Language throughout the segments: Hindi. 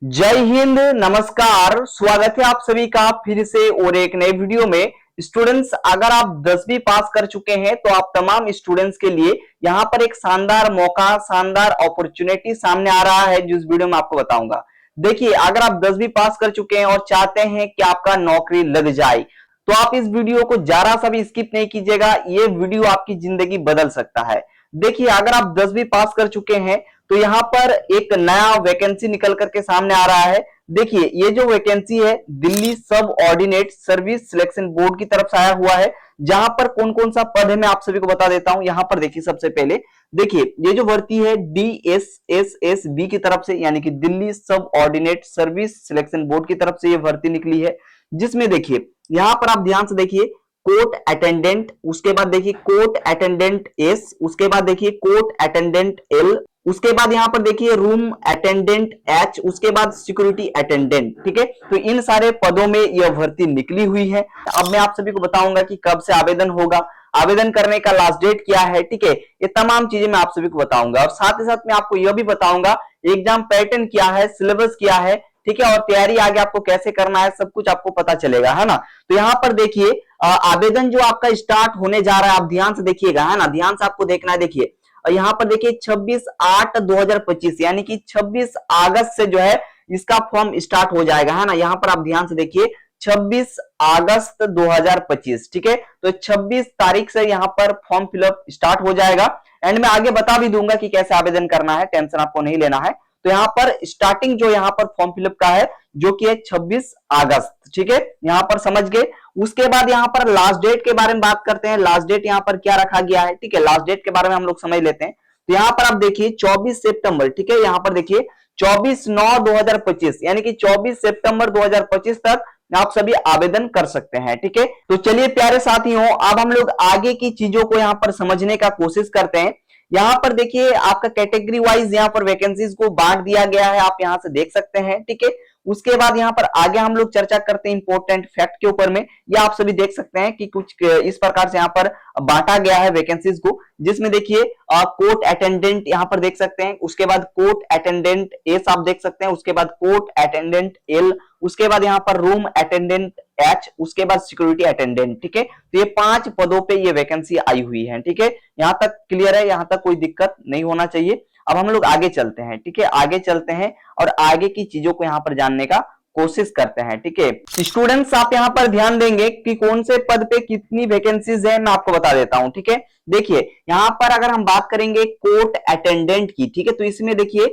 जय हिंद, नमस्कार। स्वागत है आप सभी का फिर से और एक नए वीडियो में। स्टूडेंट्स, अगर आप 10वीं पास कर चुके हैं तो आप तमाम स्टूडेंट्स के लिए यहाँ पर एक शानदार मौका, शानदार अपॉर्चुनिटी सामने आ रहा है, जो इस वीडियो में आपको बताऊंगा। देखिए, अगर आप 10वीं पास कर चुके हैं और चाहते हैं कि आपका नौकरी लग जाए, तो आप इस वीडियो को जरा सा भी स्किप नहीं कीजिएगा। ये वीडियो आपकी जिंदगी बदल सकता है। देखिए, अगर आप 10वीं पास कर चुके हैं तो यहाँ पर एक नया वैकेंसी निकल करके सामने आ रहा है। देखिए, ये जो वैकेंसी है दिल्ली सब ऑर्डिनेट सर्विस सिलेक्शन बोर्ड की तरफ से आया हुआ है। जहां पर कौन कौन सा पद है मैं आप सभी को बता देता हूं। यहाँ पर देखिए, सबसे पहले देखिए, ये जो भर्ती है DSSSB की तरफ से, यानी कि दिल्ली सब ऑर्डिनेट सर्विस सिलेक्शन बोर्ड की तरफ से ये भर्ती निकली है। जिसमें देखिए, यहां पर आप ध्यान से देखिए, कोर्ट अटेंडेंट, उसके बाद देखिए कोर्ट अटेंडेंट S, उसके बाद देखिए कोर्ट अटेंडेंट L, उसके बाद यहां पर देखिए रूम अटेंडेंट H, उसके बाद सिक्योरिटी अटेंडेंट। ठीक है, तो इन सारे पदों में यह भर्ती निकली हुई है। अब मैं आप सभी को बताऊंगा कि कब से आवेदन होगा, आवेदन करने का लास्ट डेट क्या है। ठीक है, ये तमाम चीजें मैं आप सभी को बताऊंगा और साथ ही साथ मैं आपको यह भी बताऊंगा एग्जाम पैटर्न क्या है, सिलेबस क्या है। ठीक है, और तैयारी आगे आपको कैसे करना है, सब कुछ आपको पता चलेगा, है ना। तो यहाँ पर देखिए, आवेदन जो आपका स्टार्ट होने जा रहा है, आप ध्यान से देखिएगा, है ना, ध्यान से आपको देखना है। देखिए, यहाँ पर देखिए 26/8/2025 यानी कि 26 अगस्त से जो है इसका फॉर्म स्टार्ट हो जाएगा, है ना। यहाँ पर आप ध्यान से देखिए 26 अगस्त 2025। ठीक है, तो 26 तारीख से यहाँ पर फॉर्म फिलअप स्टार्ट हो जाएगा। एंड मैं आगे बता भी दूंगा कि कैसे आवेदन करना है, टेंशन आपको नहीं लेना है। तो यहाँ पर स्टार्टिंग जो यहाँ पर फॉर्म फिलअप का है, जो कि है 26 अगस्त। ठीक है, यहाँ पर समझ गए। उसके बाद यहाँ पर लास्ट डेट के बारे में बात करते हैं। लास्ट डेट यहाँ पर क्या रखा गया है, ठीक है, लास्ट डेट के बारे में हम लोग समझ लेते हैं। तो यहाँ पर आप देखिए 24 सितंबर, ठीक है, यहाँ पर देखिए 24/9/2025 यानी कि 24 सितंबर 2025 तक आप सभी आवेदन कर सकते हैं। ठीक है, तो चलिए प्यारे साथियों, अब हम लोग आगे की चीजों को यहाँ पर समझने का कोशिश करते हैं। यहाँ पर देखिए, आपका कैटेगरी वाइज यहाँ पर वैकेंसीज को बांट दिया गया है, आप यहाँ से देख सकते हैं। ठीक है, उसके बाद यहाँ पर आगे हम लोग चर्चा करते हैं इंपॉर्टेंट फैक्ट के ऊपर में। या आप सभी देख सकते हैं कि कुछ इस प्रकार से यहाँ पर बांटा गया है वैकेंसीज को। जिसमें देखिए कोर्ट अटेंडेंट यहाँ पर देख सकते हैं, उसके बाद कोर्ट अटेंडेंट एस आप देख सकते हैं, उसके बाद कोर्ट अटेंडेंट एल, उसके बाद यहाँ पर रूम अटेंडेंट एच, उसके बाद सिक्योरिटी अटेंडेंट। ठीक है, तो ये 5 पदों पे ये वैकेंसी आई हुई है। ठीक है, यहाँ तक क्लियर है, यहाँ तक कोई दिक्कत नहीं होना चाहिए। अब हम लोग आगे चलते हैं। ठीक है, आगे चलते हैं और आगे की चीजों को यहाँ पर जानने का कोशिश करते हैं। ठीक है, स्टूडेंट्स आप यहाँ पर ध्यान देंगे कि कौन से पद पे कितनी वैकेंसीज है, मैं आपको बता देता हूं। ठीक है, देखिए यहाँ पर अगर हम बात करेंगे कोर्ट अटेंडेंट की, ठीक है, तो इसमें देखिए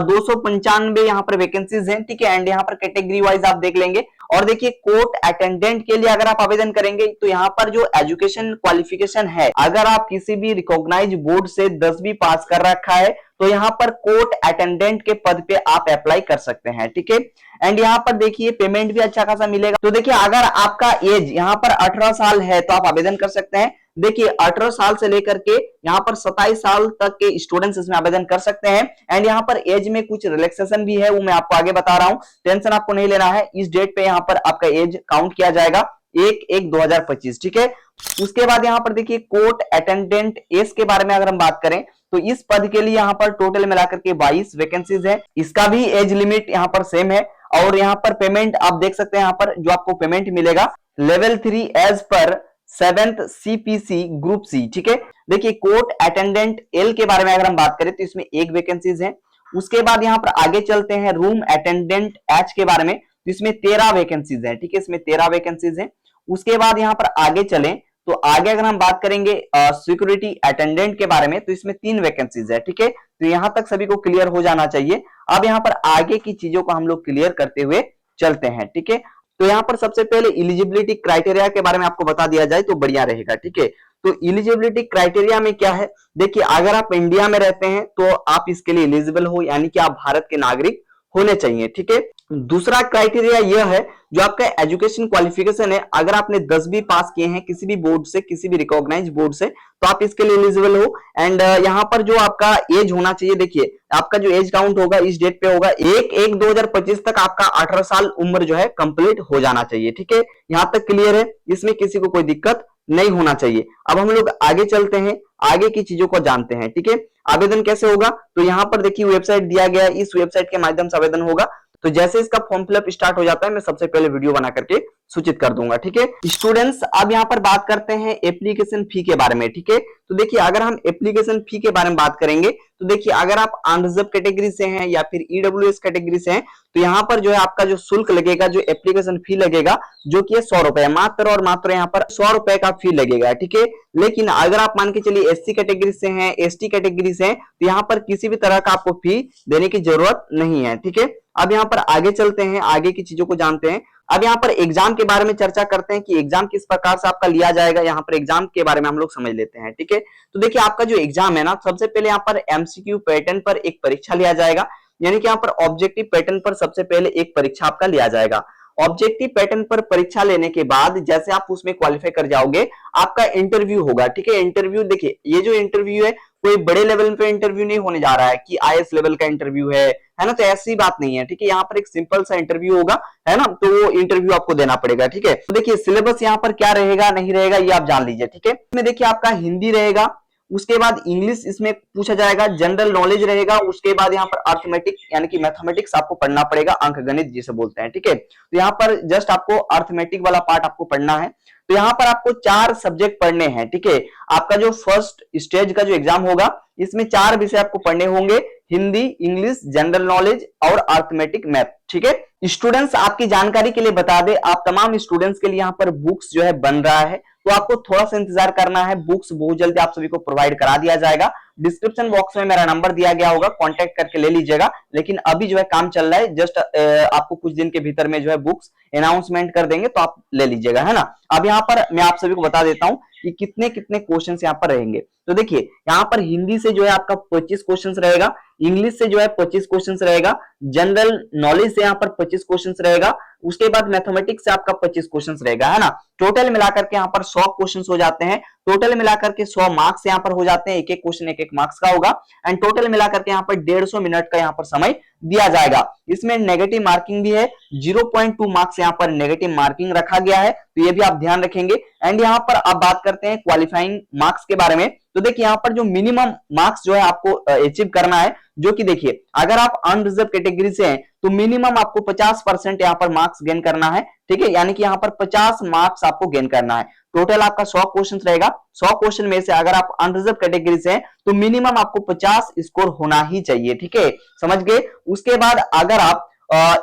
295 यहाँ पर वैकेंसीज हैं। ठीक है, एंड यहाँ पर कैटेगरी वाइज आप देख लेंगे। और देखिए, कोर्ट अटेंडेंट के लिए अगर आप आवेदन करेंगे तो यहाँ पर जो एजुकेशन क्वालिफिकेशन है, अगर आप किसी भी रिकॉग्नाइज बोर्ड से 10वीं पास कर रखा है तो यहाँ पर कोर्ट अटेंडेंट के पद पे आप अप्लाई कर सकते हैं। ठीक है, एंड यहाँ पर देखिए पेमेंट भी अच्छा खासा मिलेगा। तो देखिए, अगर आपका एज यहाँ पर 18 साल है तो आप आवेदन कर सकते हैं। देखिए 18 साल से लेकर के यहाँ पर 27 साल तक के स्टूडेंट्स इसमें आवेदन कर सकते हैं। एंड यहाँ पर एज में कुछ रिलैक्सेशन भी है, वो मैं आपको आगे बता रहा हूँ, टेंशन आपको नहीं लेना है। इस डेट पे यहाँ पर आपका एज काउंट किया जाएगा 1/1/2025। ठीक है, उसके बाद यहाँ पर देखिए कोर्ट अटेंडेंट एस के बारे में अगर हम बात करें तो इस पद के लिए यहाँ पर टोटल मिलाकर के 22 वैकेंसीज है। इसका भी एज लिमिट यहाँ पर सेम है। और यहाँ पर पेमेंट आप देख सकते हैं, यहाँ पर जो आपको पेमेंट मिलेगा level 3 as per 7th CPC group C. ठीक है, देखिए कोर्ट अटेंडेंट एल के बारे में अगर हम बात करें तो इसमें 1 वैकेंसीज है। उसके बाद यहाँ पर आगे चलते हैं रूम अटेंडेंट एच के बारे में, तो इसमें 13 वैकेंसीज है। ठीक है, इसमें 13 वैकेंसीज है। उसके बाद यहाँ पर आगे चलें तो आगे अगर हम बात करेंगे सिक्योरिटी अटेंडेंट के बारे में तो इसमें 3 वैकेंसीज है। ठीक है, तो यहां तक सभी को क्लियर हो जाना चाहिए। अब यहाँ पर आगे की चीजों को हम लोग क्लियर करते हुए चलते हैं। ठीक है, तो यहाँ पर सबसे पहले इलिजिबिलिटी क्राइटेरिया के बारे में आपको बता दिया जाए तो बढ़िया रहेगा। ठीक है, तो इलिजिबिलिटी क्राइटेरिया में क्या है, देखिए अगर आप इंडिया में रहते हैं तो आप इसके लिए एलिजिबल हो, यानी कि आप भारत के नागरिक होने चाहिए। ठीक है, दूसरा क्राइटेरिया यह है जो आपका एजुकेशन क्वालिफिकेशन है, अगर आपने 10वीं पास किए हैं किसी भी बोर्ड से, किसी भी रिकॉग्नाइज बोर्ड से, तो आप इसके लिए एलिजिबल हो। एंड यहाँ पर जो आपका एज होना चाहिए, देखिए आपका जो एज काउंट होगा इस डेट पे होगा 1/1/2025 तक आपका 18 साल उम्र जो है कंप्लीट हो जाना चाहिए। ठीक है, यहाँ तक क्लियर है, इसमें किसी को कोई दिक्कत नहीं होना चाहिए। अब हम लोग आगे चलते हैं, आगे की चीजों को जानते हैं। ठीक है, आवेदन कैसे होगा, तो यहाँ पर देखिए वेबसाइट दिया गया है, इस वेबसाइट के माध्यम से आवेदन होगा। तो जैसे इसका फॉर्म फिलअप स्टार्ट हो जाता है मैं सबसे पहले वीडियो बना करके सूचित कर दूंगा। ठीक है स्टूडेंट्स, अब यहाँ पर बात करते हैं एप्लीकेशन फी के बारे में। ठीक है तो देखिए अगर हम एप्लीकेशन फी के बारे में बात करेंगे तो देखिए अगर आप अनरिजर्व कैटेगरी से हैं या फिर ईडब्ल्यूएस कैटेगरी से हैं तो यहाँ पर जो है आपका जो शुल्क लगेगा, जो एप्लीकेशन फी लगेगा, जो कि है 100 रुपए, मात्र और मात्र यहाँ पर 100 रुपए का फी लगेगा। ठीक है लेकिन अगर आप मान के चलिए एससी कैटेगरी से हैं, एसटी कैटेगरी से हैं तो यहाँ पर किसी भी तरह का आपको फी देने की जरूरत नहीं है। ठीक है अब यहाँ पर आगे चलते हैं, आगे की चीजों को जानते हैं। अब यहाँ पर एग्जाम के बारे में चर्चा करते हैं कि एग्जाम किस प्रकार से आपका लिया जाएगा। यहाँ पर एग्जाम के बारे में हम लोग समझ लेते हैं। ठीक है तो देखिए आपका जो एग्जाम है ना, सबसे पहले यहाँ पर एमसीक्यू पैटर्न पर एक परीक्षा लिया जाएगा, यानी कि यहाँ पर ऑब्जेक्टिव पैटर्न पर सबसे पहले एक परीक्षा आपका लिया जाएगा। ऑब्जेक्टिव पैटर्न पर परीक्षा लेने के बाद जैसे आप उसमें क्वालिफाई कर जाओगे आपका इंटरव्यू होगा। ठीक है इंटरव्यू देखिए ये जो इंटरव्यू है कोई बड़े लेवल पे इंटरव्यू नहीं होने जा रहा है कि आईएएस लेवल का इंटरव्यू है ना, तो ऐसी बात नहीं है। ठीक है यहाँ पर एक सिंपल सा इंटरव्यू होगा है ना, तो वो इंटरव्यू आपको देना पड़ेगा। ठीक है तो देखिए सिलेबस यहाँ पर क्या रहेगा नहीं रहेगा ये आप जान लीजिए। ठीक है इसमें देखिए आपका हिंदी रहेगा, उसके बाद इंग्लिश इसमें पूछा जाएगा, जनरल नॉलेज रहेगा, उसके बाद यहाँ पर अर्थमेटिक यानी कि मैथमेटिक्स आपको पढ़ना पड़ेगा, अंक गणित जिसे बोलते हैं। ठीक है तो यहाँ पर जस्ट आपको अर्थमेटिक वाला पार्ट आपको पढ़ना है। तो यहाँ पर आपको 4 सब्जेक्ट पढ़ने हैं। ठीक है आपका जो फर्स्ट स्टेज का जो एग्जाम होगा इसमें 4 विषय आपको पढ़ने होंगे, हिंदी, इंग्लिश, जनरल नॉलेज और अर्थमेटिक मैथ। ठीक है स्टूडेंट्स आपकी जानकारी के लिए बता दें, आप तमाम स्टूडेंट्स के लिए यहाँ पर बुक्स जो है बन रहा है, तो आपको थोड़ा सा इंतजार करना है। बुक्स बहुत जल्दी आप सभी को प्रोवाइड करा दिया जाएगा। डिस्क्रिप्शन बॉक्स में मेरा नंबर दिया गया होगा, कांटेक्ट करके ले लीजिएगा। लेकिन अभी जो है काम चल रहा है, जस्ट आपको कुछ दिन के भीतर में जो है बुक्स अनाउंसमेंट कर देंगे तो आप ले लीजिएगा है ना। अब यहाँ पर मैं आप सभी को बता देता हूँ कि कितने कितने क्वेश्चंस यहाँ पर रहेंगे। तो देखिए यहाँ पर हिंदी से जो है आपका 25 क्वेश्चंस रहेगा, इंग्लिश से जो है 25 क्वेश्चंस रहेगा, जनरल नॉलेज से यहाँ पर 25 क्वेश्चंस रहेगा, उसके बाद मैथमेटिक्स से आपका 25 क्वेश्चंस रहेगा है ना। टोटल मिलाकर के यहाँ पर 100 क्वेश्चंस हो जाते हैं। टोटल मिलाकर के 100 मार्क्स यहाँ पर हो जाते हैं, एक एक क्वेश्चन एक एक मार्क्स का होगा। एंड टोटल मिलाकर के यहाँ पर 150 मिनट का यहाँ पर समय दिया जाएगा। इसमें नेगेटिव मार्किंग भी है, 0.2 मार्क्स यहाँ पर नेगेटिव मार्किंग रखा गया है, तो ये भी आप ध्यान रखेंगे। एंड यहाँ पर आप बात करते हैं क्वालिफाइंग मार्क्स के बारे में। तो देखिए यहाँ पर जो मिनिमम मार्क्स जो है आपको अचीव करना है, जो कि देखिए अगर आप अनरिजर्व कैटेगरी से हैं तो मिनिमम आपको 50% यहाँ पर मार्क्स गेन करना है। ठीक है यानी कि यहाँ पर 50 मार्क्स आपको गेन करना है। टोटल आपका 100 क्वेश्चन रहेगा, 100 क्वेश्चन में से अगर आप अनरिजर्व कैटेगरी से हैं तो मिनिमम आपको 50 स्कोर होना ही चाहिए। ठीक है समझ गए। उसके बाद अगर आप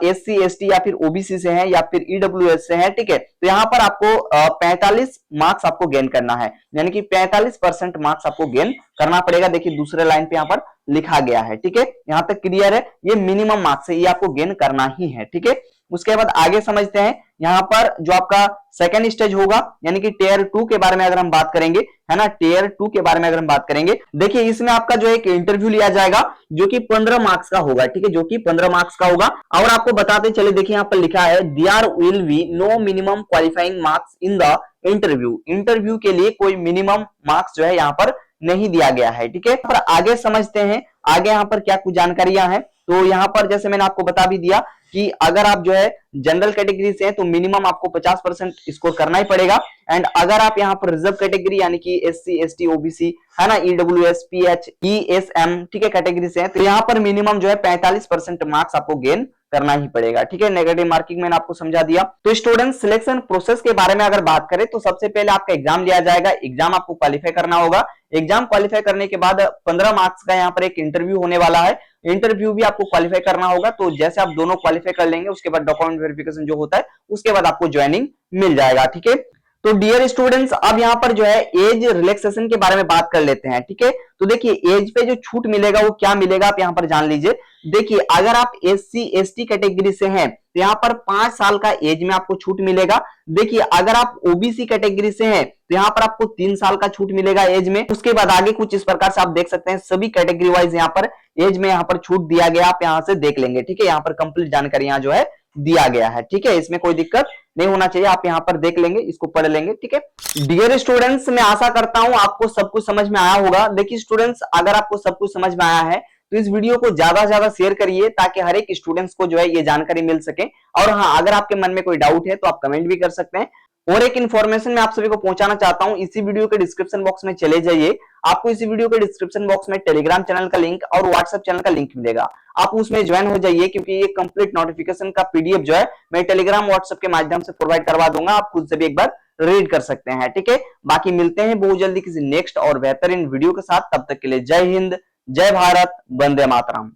एससी एसटी या फिर ओबीसी से हैं या फिर ईडब्ल्यूएस से हैं, ठीक है, तो यहाँ पर आपको 45 मार्क्स आपको गेन करना है, यानी कि 45% मार्क्स आपको गेन करना पड़ेगा। देखिए दूसरे लाइन पे यहाँ पर लिखा गया है। ठीक है यहाँ तक क्लियर है, ये मिनिमम मार्क्स है, ये आपको गेन करना ही है। ठीक है उसके बाद आगे समझते हैं यहाँ पर जो आपका सेकेंड स्टेज होगा, यानी कि टियर 2 के बारे में अगर हम बात करेंगे है ना, टियर 2 के बारे में अगर हम बात करेंगे, देखिए इसमें आपका जो एक इंटरव्यू लिया जाएगा जो कि 15 मार्क्स का होगा। ठीक है जो कि 15 मार्क्स का होगा। और आपको बताते चले, देखिए यहाँ पर लिखा है there will be no minimum qualifying marks in the interview. Interview के लिए कोई मिनिमम मार्क्स जो है यहाँ पर नहीं दिया गया है। ठीक है पर आगे समझते हैं आगे यहाँ पर क्या कुछ जानकारियां हैं। तो यहाँ पर जैसे मैंने आपको बता भी दिया कि अगर आप जो है जनरल कैटेगरी से हैं तो मिनिमम आपको 50% स्कोर करना ही पड़ेगा। एंड अगर आप यहाँ पर रिजर्व कैटेगरी यानी कि एससी एसटी ओबीसी है ना, ईडब्ल्यूएस पीएच ईएसएम ठीक है कैटेगरी से हैं, तो यहाँ पर मिनिमम जो है 45% मार्क्स आपको गेन करना ही पड़ेगा। ठीक है नेगेटिव मार्किंग मैंने आपको समझा दिया। तो स्टूडेंट सिलेक्शन प्रोसेस के बारे में अगर बात करें तो सबसे पहले आपका एग्जाम लिया जाएगा, एग्जाम आपको क्वालिफाई करना होगा। एग्जाम क्वालिफाई करने के बाद 15 मार्क्स का यहाँ पर एक इंटरव्यू होने वाला है, इंटरव्यू भी आपको क्वालिफाई करना होगा। तो जैसे आप दोनों क्वालिफाई कर लेंगे उसके बाद डॉक्यूमेंट वेरिफिकेशन जो होता है उसके बाद आपको ज्वाइनिंग मिल जाएगा। ठीक है तो डियर स्टूडेंट्स अब यहाँ पर जो है एज रिलैक्सेशन के बारे में बात कर लेते हैं। ठीक है तो देखिए एज पे जो छूट मिलेगा वो क्या मिलेगा आप यहाँ पर जान लीजिए। देखिए अगर आप एससी एसटी कैटेगरी से हैं तो यहाँ पर 5 साल का एज में आपको छूट मिलेगा। देखिए अगर आप ओबीसी कैटेगरी से हैं तो यहाँ पर आपको 3 साल का छूट मिलेगा एज में। उसके बाद आगे कुछ इस प्रकार से आप देख सकते हैं, सभी कैटेगरी वाइज यहाँ पर एज में यहाँ पर छूट दिया गया, आप यहाँ से देख लेंगे। ठीक है यहाँ पर कंप्लीट जानकारी यहाँ जो है दिया गया है। ठीक है इसमें कोई दिक्कत नहीं होना चाहिए, आप यहाँ पर देख लेंगे, इसको पढ़ लेंगे। ठीक है डियर स्टूडेंट्स मैं आशा करता हूं आपको सब कुछ समझ में आया होगा। देखिए स्टूडेंट्स अगर आपको सब कुछ समझ में आया है तो इस वीडियो को ज्यादा से ज्यादा शेयर करिए ताकि हर एक स्टूडेंट्स को जो है ये जानकारी मिल सके। और हाँ अगर आपके मन में कोई डाउट है तो आप कमेंट भी कर सकते हैं। और एक इन्फॉर्मेशन मैं आप सभी को पहुंचाना चाहता हूं, इसी वीडियो के डिस्क्रिप्शन बॉक्स में चले जाइए। आपको इसी वीडियो के डिस्क्रिप्शन बॉक्स में टेलीग्राम चैनल का लिंक और व्हाट्सएप चैनल का लिंक मिलेगा। आप उसमें ज्वाइन हो जाइए, क्योंकि ये कंप्लीट नोटिफिकेशन का पीडीएफ जो है मैं टेलीग्राम व्हाट्सएप के माध्यम से प्रोवाइड करवा दूंगा। आप खुद से भी एक बार रीड कर सकते हैं, ठीक है। बाकी मिलते हैं बहुत जल्दी किसी नेक्स्ट और बेहतरीन वीडियो के साथ। तब तक के लिए जय हिंद, जय भारत, वंदे मातरम।